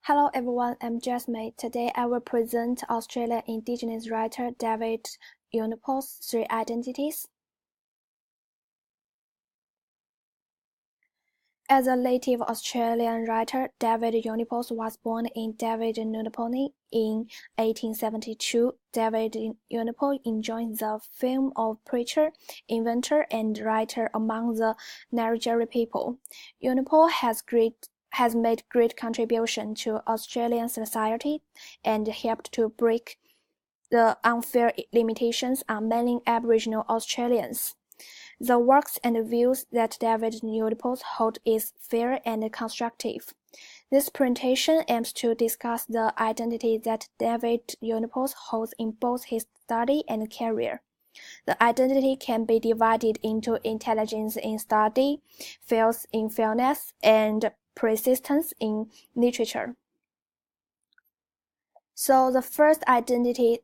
Hello everyone, I'm Jasmine. Today I will present Australian Indigenous writer David Unipo's three identities. As a native Australian writer, David Unipo was born in David Unipo in 1872. David Unipo enjoyed the fame of preacher, inventor, and writer among the Ngarrindjeri people. Unipo has made great contribution to Australian society and helped to break the unfair limitations on many Aboriginal Australians. The works and views that David Unipo holds is fair and constructive. This presentation aims to discuss the identity that David Unipo holds in both his study and career. The identity can be divided into intelligence in study, faith in fairness, and persistence in literature. So the first identity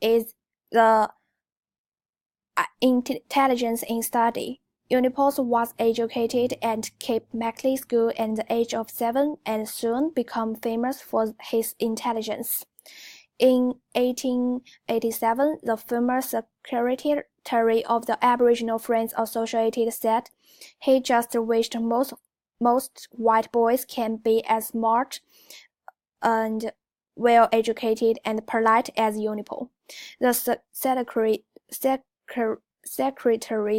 is the intelligence in study. Unipo was educated at Cape Macleay School at the age of 7 and soon became famous for his intelligence. In 1887, the former secretary of the Aboriginal Friends Association said, "He just wished most white boys can be as smart and well-educated and polite as Unipo." The secretary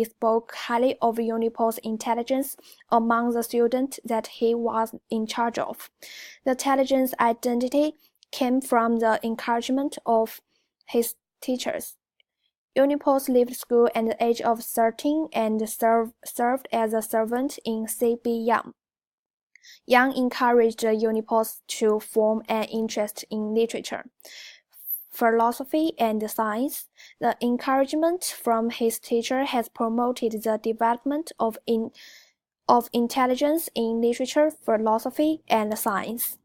spoke highly of Unipo's intelligence among the students that he was in charge of. The intelligence identity came from the encouragement of his teachers. Unipo left school at the age of 13 and served as a servant in C.B. Young. Young encouraged Unipo to form an interest in literature, philosophy, and science. The encouragement from his teacher has promoted the development of intelligence in literature, philosophy, and science.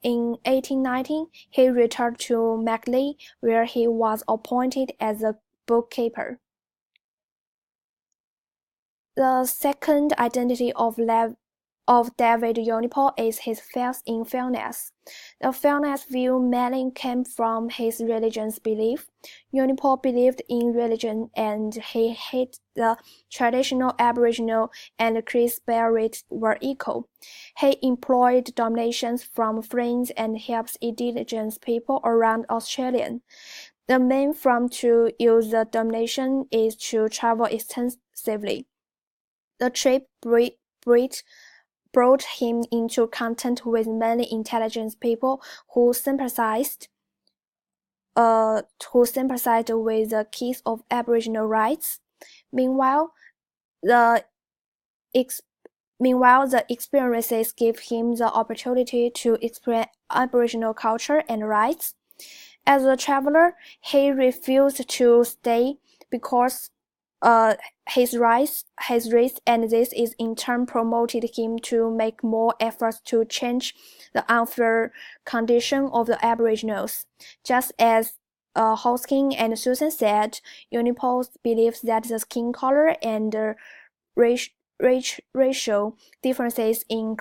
In 1819, he returned to Macleay, where he was appointed as a bookkeeper. The second identity of David Unipo is his faith in fairness. The fairness view mainly came from his religious belief. Unipo believed in religion and he hated the traditional Aboriginal and Cree spirits were equal. He employed donations from friends and helps indigenous people around Australia. The main from to use the donation is to travel extensively. The trip brought him into contact with many intelligent people who sympathized with the case of Aboriginal rights. Meanwhile, the experiences gave him the opportunity to explain Aboriginal culture and rights. As a traveler, he refused to stay because his race, and this is in turn promoted him to make more efforts to change the unfair condition of the Aboriginals. Just as Hosking and Susan said, Unipo believes that the skin color and racial differences in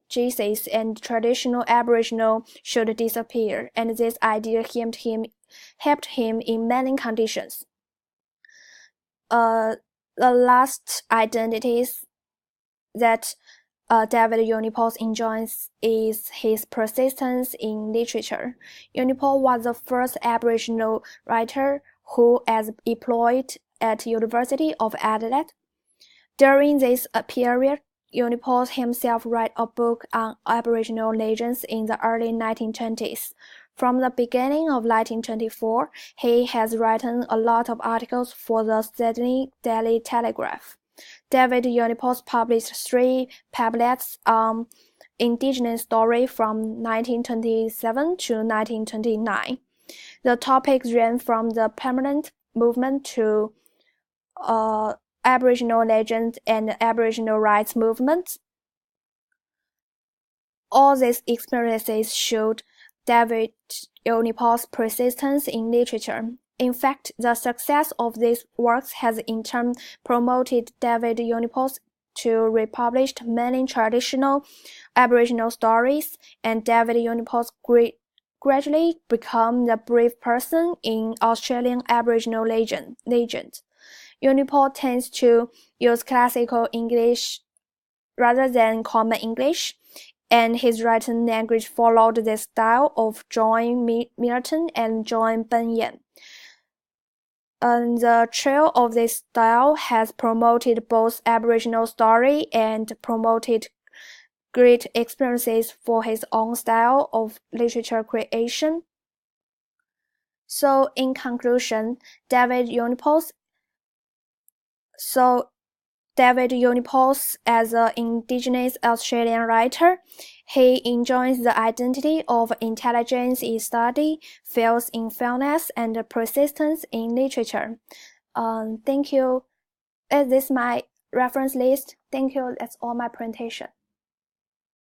Jesus and traditional Aboriginal should disappear, and this idea helped him in many conditions. The last identities that David Unipo enjoys is his persistence in literature. Unipo was the first Aboriginal writer who was employed at University of Adelaide. During this period, Unipo himself wrote a book on Aboriginal legends in the early 1920s. From the beginning of 1924, he has written a lot of articles for the Sydney Daily Telegraph. David Unipo published 3 pamphlets on Indigenous story from 1927 to 1929. The topics ran from the permanent movement to Aboriginal legends and Aboriginal rights movements. All these experiences showed David Unipo's persistence in literature. In fact, the success of these works has in turn promoted David Unipo's to republish many traditional Aboriginal stories, and David Unipols gradually become the brave person in Australian Aboriginal legend. Unipol tends to use classical English rather than common English, and his written language followed the style of John Milton and John Bunyan. And the trail of this style has promoted both Aboriginal story and promoted great experiences for his own style of literature creation. So in conclusion, David Unipols as an Indigenous Australian writer, he enjoys the identity of intelligence in study, fails in fairness, and persistence in literature. Thank you. This is my reference list. Thank you. That's all my presentation.